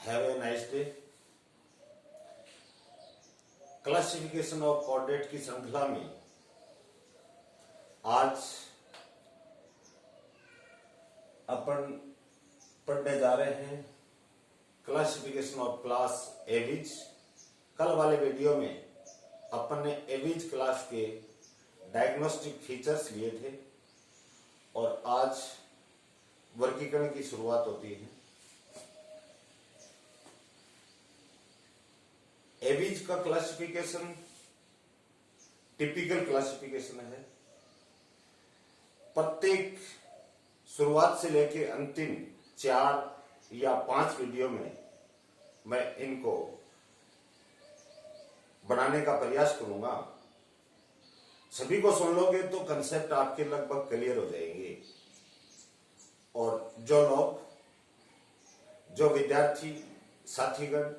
Have a nice day. Classification of coordinate की श्रृंखला में आज अपन पढ़ने जा रहे हैं क्लासिफिकेशन ऑफ क्लास एविज। कल वाले वीडियो में अपन ने एविज क्लास के डायग्नोस्टिक फीचर्स लिए थे और आज वर्गीकरण की शुरुआत होती है। एविज का क्लासिफिकेशन टिपिकल क्लासिफिकेशन है। प्रत्येक शुरुआत से लेकर अंतिम 4 या 5 वीडियो में मैं इनको बनाने का प्रयास करूंगा। सभी को सुन लोगे तो कंसेप्ट आपके लगभग क्लियर हो जाएंगे और जो विद्यार्थी साथीगण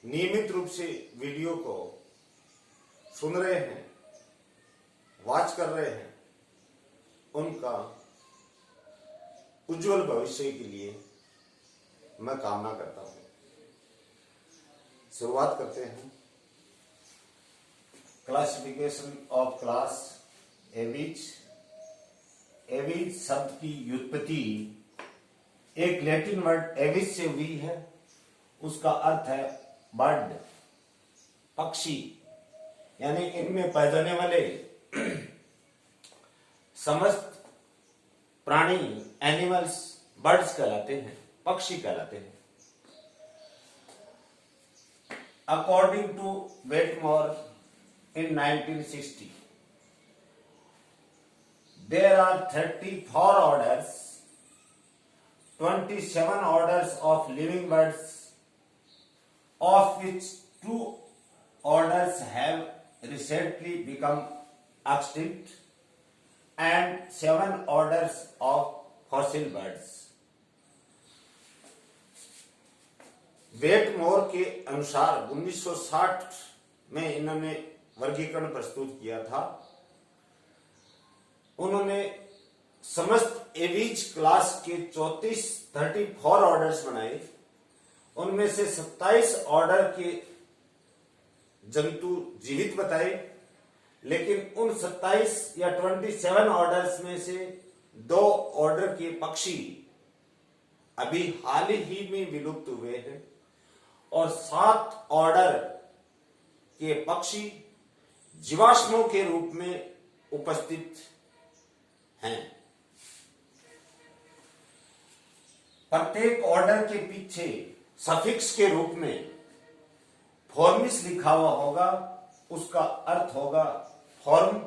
नियमित रूप से वीडियो को सुन रहे हैं, वॉच कर रहे हैं, उनका उज्जवल भविष्य के लिए मैं कामना करता हूं। शुरुआत करते हैं classification of class aves. Aves शब्द की व्युत्पत्ति एक लैटिन वर्ड एविस से हुई है। उसका अर्थ है बर्ड, पक्षी, यानी इनमें पाए जाने वाले समस्त प्राणी एनिमल्स बर्ड्स कहलाते हैं, पक्षी कहलाते हैं। According to Wetmore in 1960, there are 34 orders, 27 orders of living birds, of which 2 orders have recently become extinct, and 7 orders of fossil birds. वेटमोर के अनुसार 1960 में इन्होंने वर्गीकरण प्रस्तुत किया था। उन्होंने समस्त एविज क्लास के 34 ऑर्डर्स बनाए। उनमें से 27 ऑर्डर के जंतु जीवित बताए, लेकिन उन 27 या 27 ऑर्डर्स में से 2 ऑर्डर के पक्षी अभी हाल ही में विलुप्त हुए हैं और 7 ऑर्डर के पक्षी जीवाश्मों के रूप में उपस्थित हैं। प्रत्येक ऑर्डर के पीछे सफिक्स के रूप में फॉर्मिस लिखा हुआ होगा। उसका अर्थ होगा फॉर्म,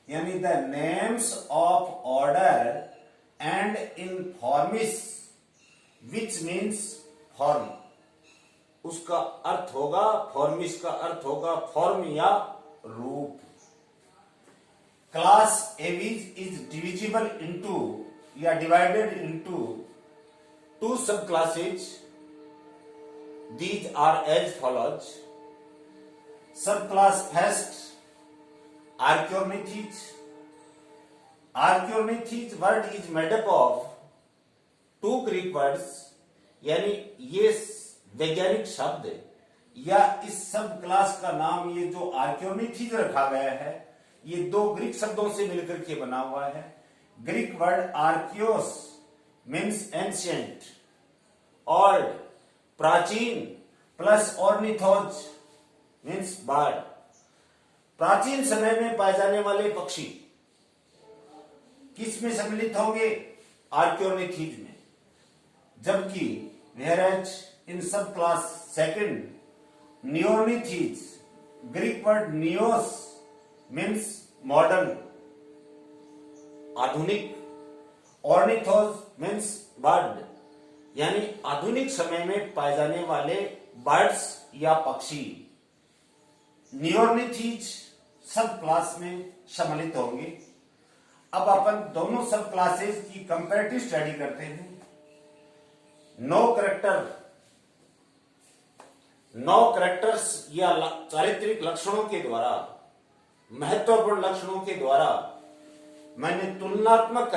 यानी the names of order end in formes which means form. उसका अर्थ होगा फॉर्मिस का अर्थ होगा फॉर्म या रूप। Class Aves is divisible into या divided into 2 sub classes. These are as follows. Sub class first Archaeornithes. Archaeornithes word is made up of 2 Greek words, यानी ये वैज्ञानिक शब्द या इस सब क्लास का नाम ये जो आर्क्योनिथीज रखा गया है, ये 2 ग्रीक शब्दों से मिलकर के बना हुआ है। Greek word archaios means ancient, old, प्राचीन, प्लस ऑर्निथोज मीन्स बर्ड। प्राचीन समय में पाए जाने वाले पक्षी किस में सम्मिलित होंगे? आर्क्योनिथीज में। जबकि whereas in sub class second Neornithes, Greek word neos means modern, आधुनिक, ऑर्निथोज मीन्स बर्ड, यानी आधुनिक समय में पाए जाने वाले बर्ड्स या पक्षी नियोर्निथीज सब क्लास में सम्मिलित होंगे। अब अपन दोनों सब क्लासेस की कंपैरेटिव स्टडी करते हैं। 9 कैरेक्टर्स या चारित्रिक लक्षणों के द्वारा, महत्वपूर्ण लक्षणों के द्वारा मैंने तुलनात्मक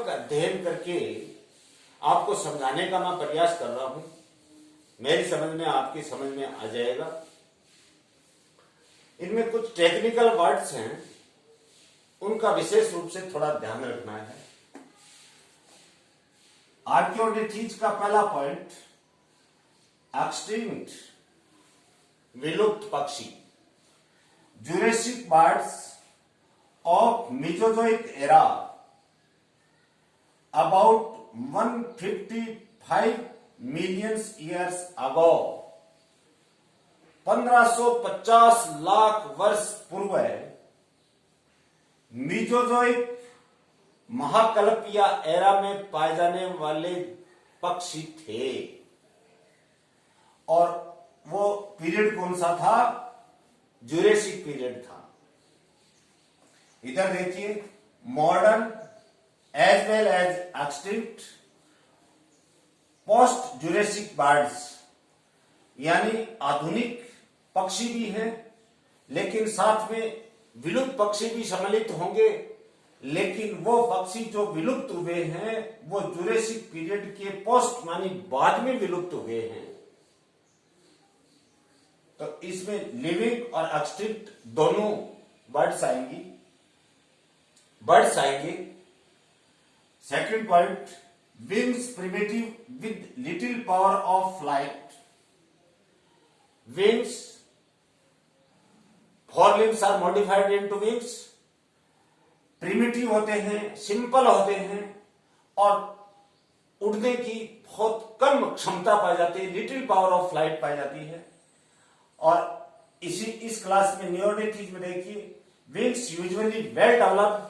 अध्ययन करके आपको समझाने का मैं प्रयास कर रहा हूं, मेरी समझ में आपकी समझ में आ जाएगा। इनमें कुछ टेक्निकल वर्ड्स हैं, उनका विशेष रूप से थोड़ा ध्यान रखना है। आर्कियोडेटिज का पहला पॉइंट, एक्सटिंक्ट, विलुप्त पक्षी। Jurassic birds of Mesozoic era about 155 million years ago, 1550 lakh वर्ष पूर्व मेसोजोइक महाकल्प या एरा में पाए जाने वाले पक्षी थे। और वो पीरियड कौन सा था? जुरेसिक पीरियड था। इधर देखिए, modern as well as extinct post Jurassic birds, यानी आधुनिक पक्षी भी हैं, लेकिन साथ में विलुप्त पक्षी भी सम्मिलित होंगे। लेकिन वो पक्षी जो विलुप्त हुए हैं वो जुरेसिक पीरियड के पोस्ट मानी बाद में विलुप्त हुए हैं। तो इसमें लिविंग और एक्सटिंक्ट दोनों बर्ड्स आएंगे। Second point, wings primitive with little power of flight. Wings, four limbs are modified into wings. Primitive होते हैं, सिंपल होते हैं और उड़ने की बहुत कम क्षमता पाई जाती है, लिटिल पावर ऑफ फ्लाइट पाई जाती है। और इस क्लास में नियोडेटिज में देखिए, विंग्स यूजुअली वेल डेवलप्ड,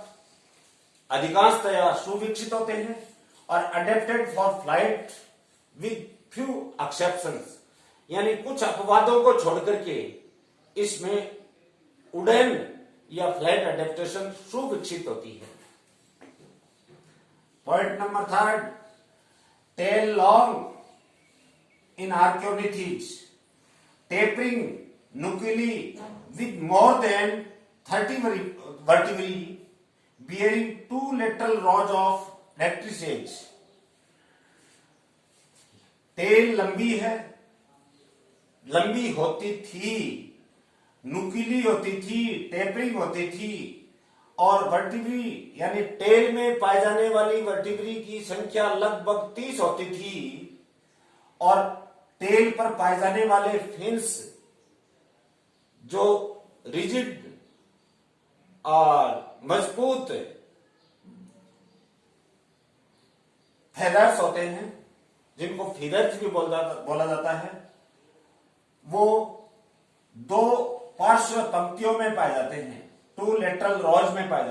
अधिकांशतया सुविकसित होते हैं और adapted for flight with few exceptions, यानी कुछ अपवादों को छोड़कर के इसमें उड़न या फ्लाइट अडेप्टेशन सुविकसित होती है। Point number third, tail long in Archaeornithes, tapering nuclei with more than 30 vertebrae bearing two lateral rows of rectrices. Tail लंबी है, लंबी होती थी, नुकीली होती थी, टेपरिंग होती थी और वर्टिब्री यानी टेल में पाए जाने वाली वर्टिब्री की संख्या लगभग 30 होती थी और टेल पर पाए जाने वाले फिन्स जो रिजिड और मजबूत फेदर्स होते हैं, जिनको फीदर्स भी बोला जाता है, वो दो पार्श्व पंक्तियों में पाए जाते हैं, टू लेटरल रॉज में पाए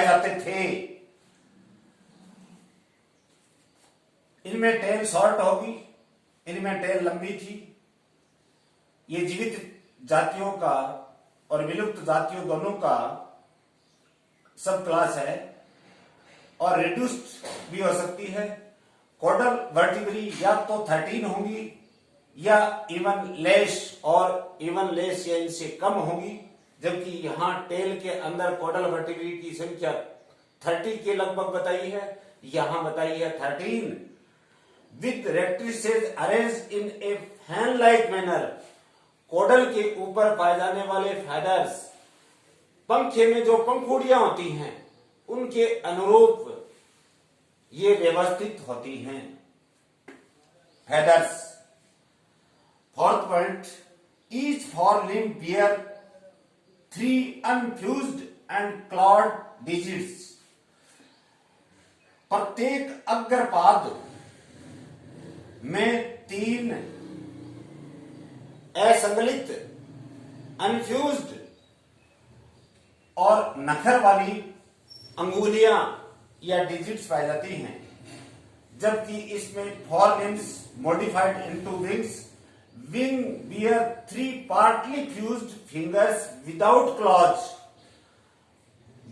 जाते थे। इनमें टेल शॉर्ट होगी, इनमें टेल लंबी थी। ये जीवित जातियों का और विलुप्त जातियों दोनों का सब क्लास है और रिड्यूस्ड भी हो सकती है। कोडल वर्टिब्री या तो 13 होंगी या इवन लेस या इनसे कम होगी, जबकि यहां टेल के अंदर कोडल वर्टिब्री की संख्या 30 के लगभग बताई है, यहां बताई है 13, with rectrices arranged in a fan like manner. Caudal के ऊपर पाए जाने वाले फेदर्स, पंखे में जो पंखुड़ियां होती हैं उनके अनुरूप ये व्यवस्थित होती हैं feathers. Fourth point, each fore limb bear 3 unfused and clawed digits. प्रत्येक अग्रपाद में 3 असंगलित, अनफ्यूज्ड और नखर वाली अंगुलियां या डिजिट्स पाई जाती हैं, जबकि इसमें 4 limbs modified into wings. Wing bear 3 partly fused fingers without claws.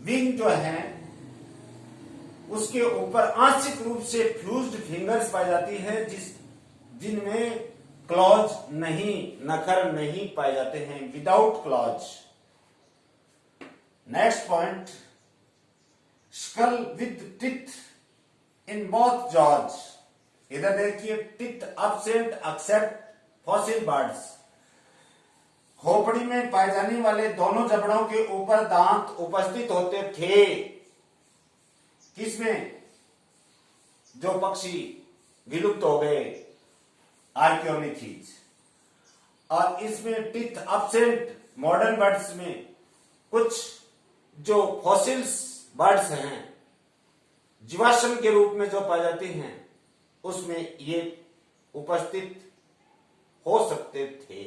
Wing जो है उसके ऊपर आंशिक रूप से फ्यूज्ड फिंगर्स पाई जाती है, जिनमें क्लॉज नहीं, नखर नहीं पाए जाते हैं, without claws. Next point, skull with teeth in both jaws. इधर देखिए, teeth absent except fossil birds. खोपड़ी में पाए जाने वाले दोनों जबड़ों के ऊपर दांत उपस्थित होते थे। किसमें? जो पक्षी विलुप्त हो गए, आर्कियोनिथीज। और इसमें टिथ absent मॉडर्न बर्ड्स में कुछ जो फॉसिल्स बर्ड्स हैं, जीवाश्म के रूप में जो पाए जाते हैं, उसमें ये उपस्थित हो सकते थे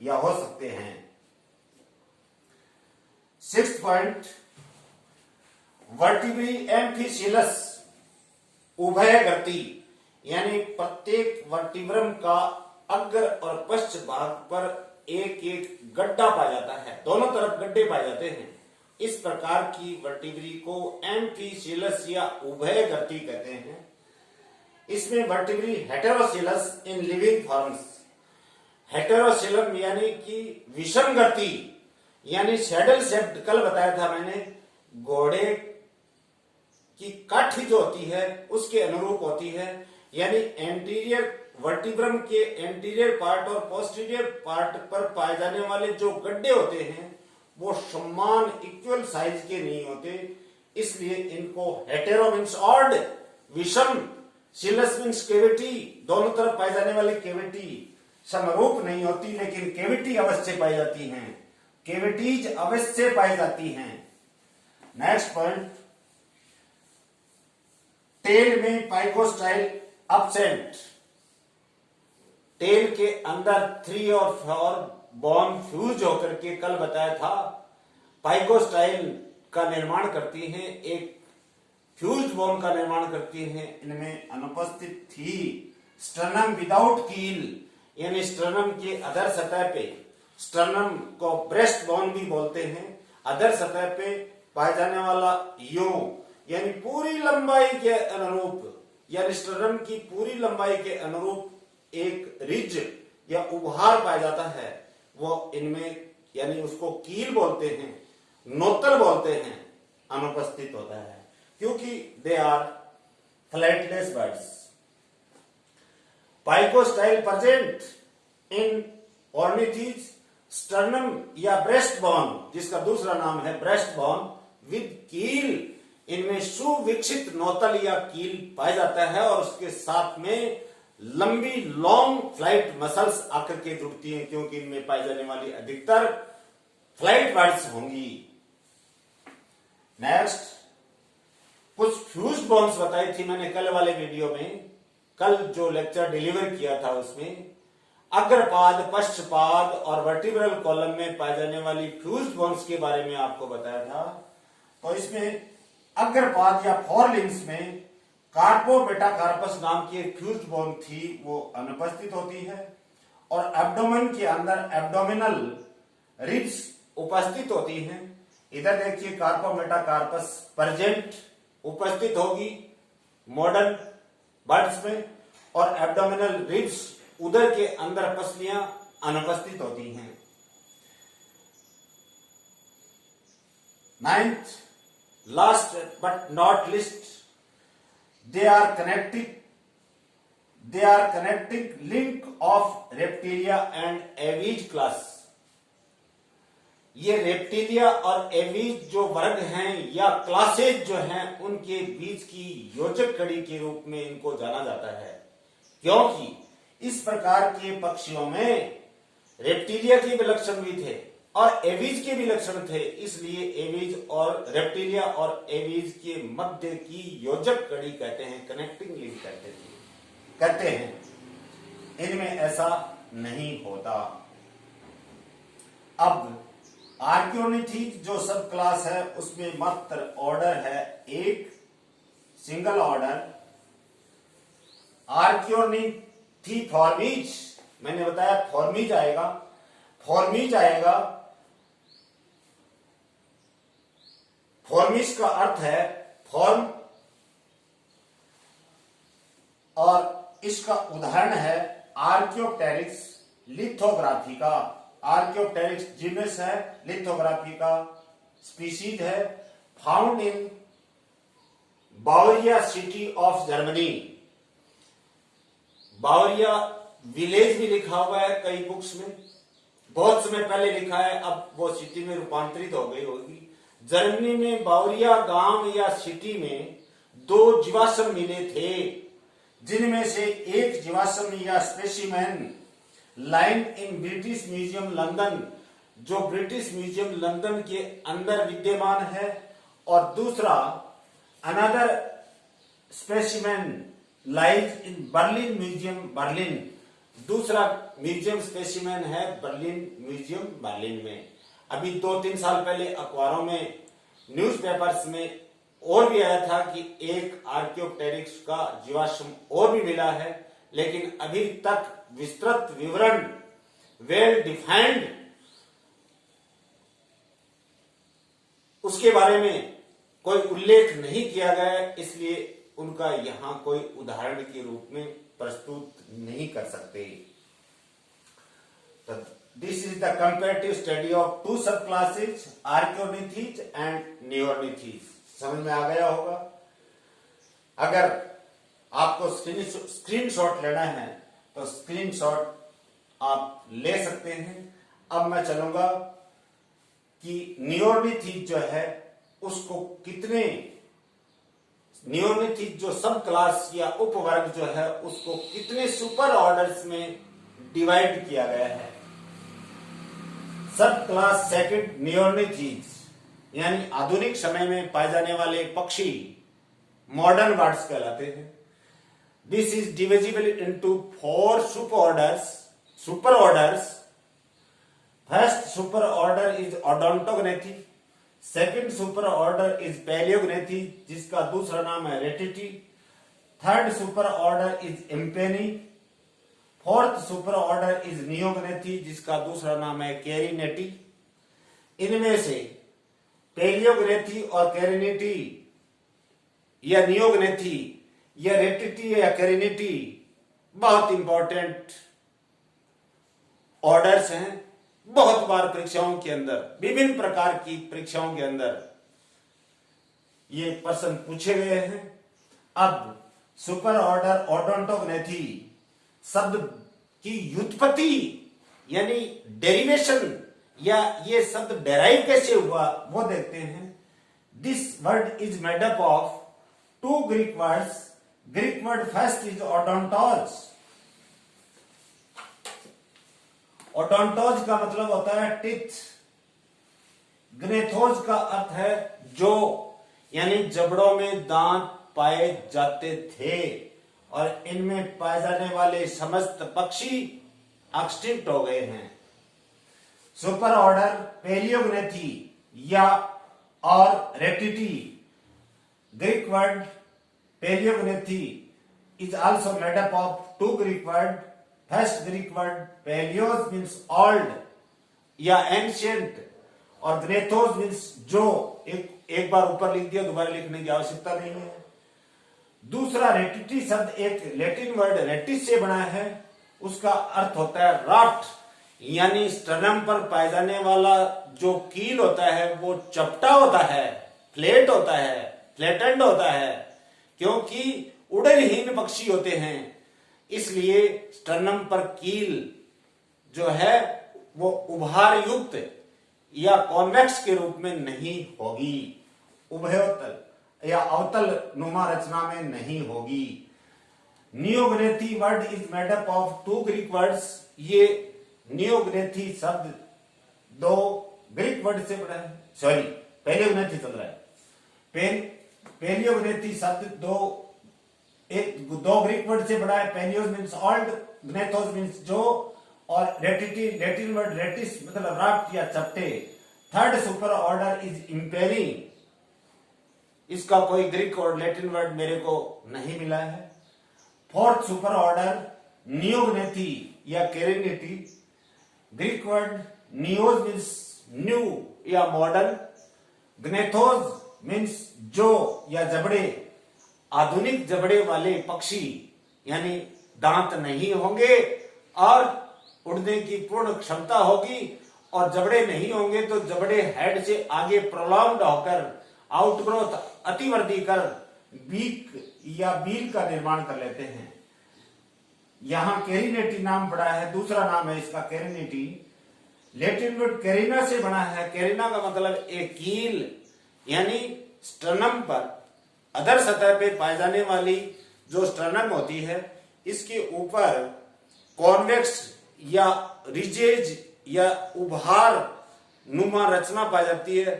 या हो सकते हैं। 6th पॉइंट, वर्टिब्री एम्फिसिलस उभयगति, यानी प्रत्येक वर्टिब्रम का अग्र और पश्च भाग पर एक एक गड्ढा पाया जाता है, दोनों तरफ गड्ढे पाए जाते हैं। इस प्रकार की वर्टिब्री को एम्फिसिलस या उभयगति कहते हैं। इसमें वर्टिब्री हेटेरोसिलस इन लिविंग फॉर्म्स, हेटेरोसिलम यानी कि विषम गति, यानी सैडल शेप्ड, कल बताया था मैंने, घोड़े की काठी जो होती है उसके अनुरूप होती है, यानी एंटीरियर वर्टिब्रम के एंटीरियर पार्ट और पोस्टीरियर पार्ट पर पाए जाने वाले जो गड्ढे होते हैं वो समान इक्वल साइज के नहीं होते, इसलिए इनको हेटेरो मीन्स ऑड, विषम, सिलस मीन्स केविटी, दोनों तरफ पाए जाने वाली केविटी समरूप नहीं होती, लेकिन केविटी अवश्य पाई जाती हैं, केविटीज अवश्य पाई जाती हैं। नेक्स्ट पॉइंट, टेल में पाइकोस्टाइल एब्सेंट, टेल के अंदर 3 और 4 बोन फ्यूज होकर के, कल बताया था, पाइकोस्टाइल का निर्माण करती हैं, एक फ्यूज बोन का निर्माण करती हैं। इनमें अनुपस्थित थी स्टर्नम विदाउट कील, यानी स्टर्नम के अधर सतह पे, स्टर्नम को ब्रेस्ट बोन भी बोलते हैं, अधर सतह पे पाए जाने वाला यो, यानी पूरी लंबाई के अनुरूप, यानी स्टर्नम की पूरी लंबाई के अनुरूप एक रिज या उभार पाया जाता है, वो इनमें, यानी उसको कील बोलते हैं, नोतल बोलते हैं, अनुपस्थित होता है, क्योंकि they are flightless birds. Pygostyle present in Ornithes sternum या ब्रेस्ट बोन, जिसका दूसरा नाम है ब्रेस्ट बोन विद कील, इनमें सुविकसित नोतल या कील पाया जाता है और उसके साथ में लंबी लॉन्ग फ्लाइट मसल्स आकर के जुड़ती हैं, क्योंकि इनमें पाई जाने वाली अधिकतर फ्लाइट बर्ड्स होंगी। नेक्स्ट, कुछ फ्यूज बोन्स बताई थी मैंने कल वाले वीडियो में, कल जो लेक्चर डिलीवर किया था उसमें अग्रपाद, पश्चपाद और वर्टिब्रल कॉलम में पाए जाने वाली फ्यूज बोन्स के बारे में आपको बताया था। तो इसमें अग्रपाद या फोरलिम्स में कार्पोमेटाकार्पस नाम की एक फ्यूज बोन थी, वो अनुपस्थित होती है, और एब्डोमेन के अंदर एब्डोमिनल रिब्स उपस्थित होती हैं। इधर देखिए, कार्पोमेटाकार्पस प्रेजेंट, उपस्थित होगी मॉडर्न बर्ड्स में, और एब्डोमिनल रिब्स, उदर के अंदर पसलियां अनुपस्थित होती हैं। 9th, last but not least, they are connecting link of reptilia and avies class। ये रेप्टिलिया और एवीज जो वर्ग हैं या क्लासेज जो हैं, उनके बीच की योजक कड़ी के रूप में इनको जाना जाता है, क्योंकि इस प्रकार के पक्षियों में रेप्टिलिया के भी लक्षण भी थे और एवीज के भी लक्षण थे, इसलिए एवीज और रेप्टिलिया और एवीज के मध्य की योजक कड़ी कहते हैं, कनेक्टिंग लिंक कहते हैं। इनमें ऐसा नहीं होता। अब आर्कियोनिथीज जो सब क्लास है उसमें मात्र ऑर्डर है एक, सिंगल ऑर्डर। आर्कियोनिथीफॉर्मीज, मैंने बताया फॉर्मीज आएगा, फॉर्मीज आएगा। फॉर्मीज का अर्थ है फॉर्म, और इसका उदाहरण है आर्कियोप्टेरिक्स लिथोग्राफिका। आर्कियोप्टेरिक्स जीनस है, लिथोग्राफिका स्पीशीज है, found in Bavaria city of Germany. Bavaria village भी लिखा हुआ है कई बुक्स में, बहुत समय पहले लिखा है, अब वो सिटी में रूपांतरित हो गई होगी। जर्मनी में बावरिया गांव या सिटी में 2 जीवाश्म मिले थे, जिनमें से एक जीवाश्म या specimen line in British museum London, जो ब्रिटिश म्यूजियम लंदन के अंदर विद्यमान है, और दूसरा another specimen lies in Berlin museum Berlin, दूसरा म्यूजियम स्पेसिमेन है बर्लिन म्यूजियम बर्लिन में। अभी 2-3 साल पहले अखबारों में, न्यूज़पेपर्स में और भी आया था कि एक आर्कियोप्टेरिक्स का जीवाश्म और भी मिला है, लेकिन अभी तक विस्तृत विवरण, वेल डिफाइंड, उसके बारे में कोई उल्लेख नहीं किया गया है, इसलिए उनका यहां कोई उदाहरण के रूप में प्रस्तुत नहीं कर सकते। This is the comparative study of 2 sub classes, आर्कियोलिथीज and नियोलिथीज। समझ में आ गया होगा। अगर आपको स्क्रीनशॉट लेना है तो स्क्रीनशॉट आप ले सकते हैं। अब मैं चलूंगा कि नियोलिथिक जो है उसको कितने, नियोलिथिक जो सब क्लास या उपवर्ग जो है उसको कितने सुपर ऑर्डर्स में डिवाइड किया गया है। सब क्लास सेकंड नियोलिथिक यानी आधुनिक समय में पाए जाने वाले पक्षी मॉडर्न बर्ड्स कहलाते हैं। This is divisible into 4 super orders. First super order is Odontognathae, second super order is Palaeognathae जिसका दूसरा नाम है Ratitae, third super order is Impennae, fourth super order is Neognathae जिसका दूसरा नाम है कैरिनेटी। इनमें से पैलियोग्नेथी और कैरिनेटी या नियोग्नेथी या रेटिटी या कैरिनेटी बहुत इंपॉर्टेंट ऑर्डर्स हैं। बहुत बार परीक्षाओं के अंदर, विभिन्न प्रकार की परीक्षाओं के अंदर ये प्रश्न पूछे गए हैं। अब सुपर ऑर्डर ओडोंटोग्नेथी शब्द की व्युत्पत्ति यानी डेरिवेशन या ये शब्द डेराइव कैसे हुआ वो देखते हैं। This word is made up of 2 Greek words. Greek word first is odontos. Odontos का मतलब होता है टिथ। ग्नेथोस का अर्थ है जो, यानी जबड़ों में दांत पाए जाते थे और इनमें पाए जाने वाले समस्त पक्षी एक्सटिंक्ट हो गए हैं। सुपर ऑर्डर पैलियोग्नेथी या और Ratitae, Greek word Palaeognathae is also made up of 2 Greek word. First Greek word paleos means old या ancient और ग्नेथोस means जो। एक बार ऊपर लिख दिया, दोबारा लिखने की आवश्यकता नहीं है। दूसरा रेटिटी शब्द एक लैटिन वर्ड रेटिस से बना है। उसका अर्थ होता है राफ्ट, यानी स्टर्नम पर पाए जाने वाला जो कील होता है वो चपटा होता है, फ्लैट होता है, फ्लैटेंड होता है, क्योंकि उड़नहीन पक्षी होते हैं, इसलिए स्टर्नम पर कील जो है वो उभार युक्त या कॉन्वेक्स के रूप में नहीं होगी, उभयोतल या अवतल नुमा रचना में नहीं होगी। Neognathae word is made up of 2 Greek words. ये नियोग्नेथी शब्द 2 ग्रीक वर्ड से बना है। सॉरी, पैलियोग्नेथी चल रहा है। पैलियोग्नेथी शब्द 2 ग्रीक वर्ड से बना है। पैलियोस मीन्स ओल्ड, ग्नेथोस मीन्स जो, और रेटिटी लैटिन वर्ड रेटिस मतलब राफ्ट या चपटे। Third super order is Impennae. इसका कोई ग्रीक और लैटिन वर्ड मेरे को नहीं मिला है। फोर्थ सुपर ऑर्डर नियोग्नेथी या कैरिनेटी। ग्रीक वर्ड नियोज मीन्स न्यू या मॉडर्न। ग्नेथोस मीन्स जो या जबड़े। आधुनिक जबड़े वाले पक्षी यानी दांत नहीं होंगे और उड़ने की पूर्ण क्षमता होगी, और जबड़े नहीं होंगे तो जबड़े हेड से आगे प्रोलॉन्ग्ड होकर आउटग्रोथ अतिवृद्धि कर बीक या बील का निर्माण कर लेते हैं। यहां कैरिनेटी नाम पड़ा है, दूसरा नाम है इसका कैरिनेटी। लैटिन वर्ड कैरिना से बना है। कैरिना का मतलब एक कील, यानी स्टर्नम पर अधर सतह पे पाई जाने वाली जो स्टर्नम होती है, इसके ऊपर कॉन्वेक्स या रिजेज या उभार नुमा रचना पाई जाती है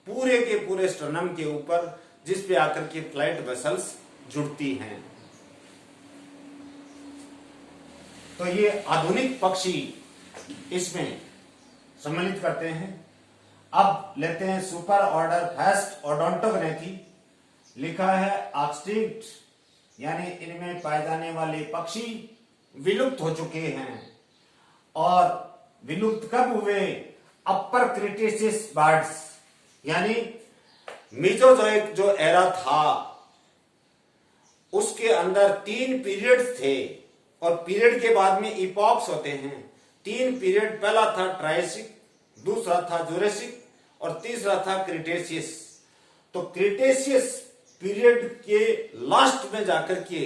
पूरे के पूरे स्टर्नम के ऊपर, जिस पे आकर के फ्लाइट वेसल्स जुड़ती हैं। तो ये आधुनिक पक्षी इसमें सम्मिलित करते हैं। अब लेते हैं सुपर ऑर्डर फर्स्ट ओडोंटोग्नेथी। लिखा है एक्सटिंक्ट, यानी इनमें पाए जाने वाले पक्षी विलुप्त हो चुके हैं। और विलुप्त कब हुए? अपर क्रिटेशियस बर्ड्स, यानी मीजोजोइक जो एरा था उसके अंदर 3 पीरियड्स थे, और पीरियड के बाद में इपॉक्स होते हैं। 3 पीरियड, पहला था ट्रायसिक, दूसरा था जुरेसिक और तीसरा था क्रिटेशियस। तो क्रिटेशियस पीरियड के लास्ट में जाकर के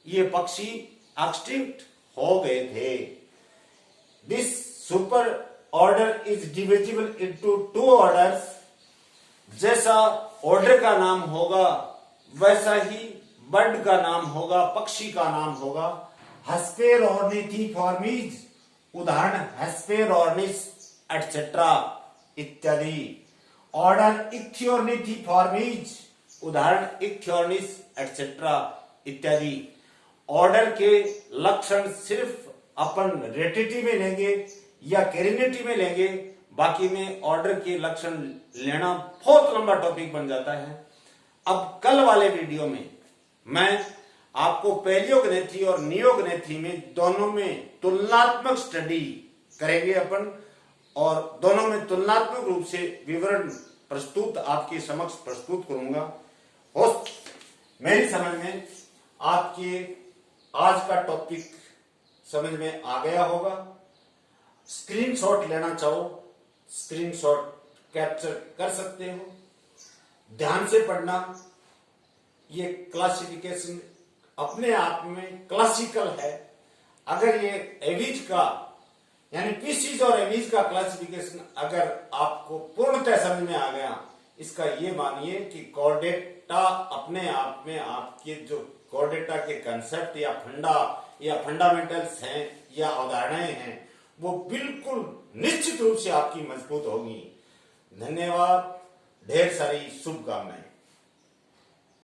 ये पक्षी एक्सटिंक्ट हो गए थे। This super order is divisible into 2 orders. जैसा ऑर्डर का नाम होगा वैसा ही बर्ड का नाम होगा, पक्षी का नाम होगा। हेस्पेरोर्निथिफॉर्मीज, उदाहरण हेस्पेरोर्निस एटसेट्रा इत्यादि। ऑर्डर इक्थियोर्निथिफॉर्मीज, उदाहरण इक्थियोर्निस एटसेट्रा इत्यादि। ऑर्डर के लक्षण सिर्फ अपन रेटिटी में लेंगे या कैरिनेटी में लेंगे, बाकी में ऑर्डर के लक्षण लेना बहुत लंबा टॉपिक बन जाता है। अब कल वाले वीडियो में मैं आपको पैलियोग्नेथी और नियोग्नेथी में दोनों में तुलनात्मक स्टडी करेंगे अपन, और दोनों में तुलनात्मक रूप से विवरण प्रस्तुत आपके समक्ष प्रस्तुत करूंगा। हो मेरी समझ में आपके आज का टॉपिक समझ में आ गया होगा। स्क्रीनशॉट लेना चाहो, स्क्रीनशॉट कैप्चर कर सकते हो। ध्यान से पढ़ना। ये क्लासिफिकेशन अपने आप में क्लासिकल है। अगर ये एवीज का यानी पीसीज और एवीज का क्लासिफिकेशन अगर आपको पूर्णतः समझ में आ गया, इसका ये मानिए कि कॉर्डेटा अपने आप में आपके जो कॉर्डेटा के कंसेप्ट या फंडा या फंडामेंटल्स हैं या अवधारणाएं हैं, वो बिल्कुल निश्चित रूप से आपकी मजबूत होगी। धन्यवाद, ढेर सारी शुभकामनाएं।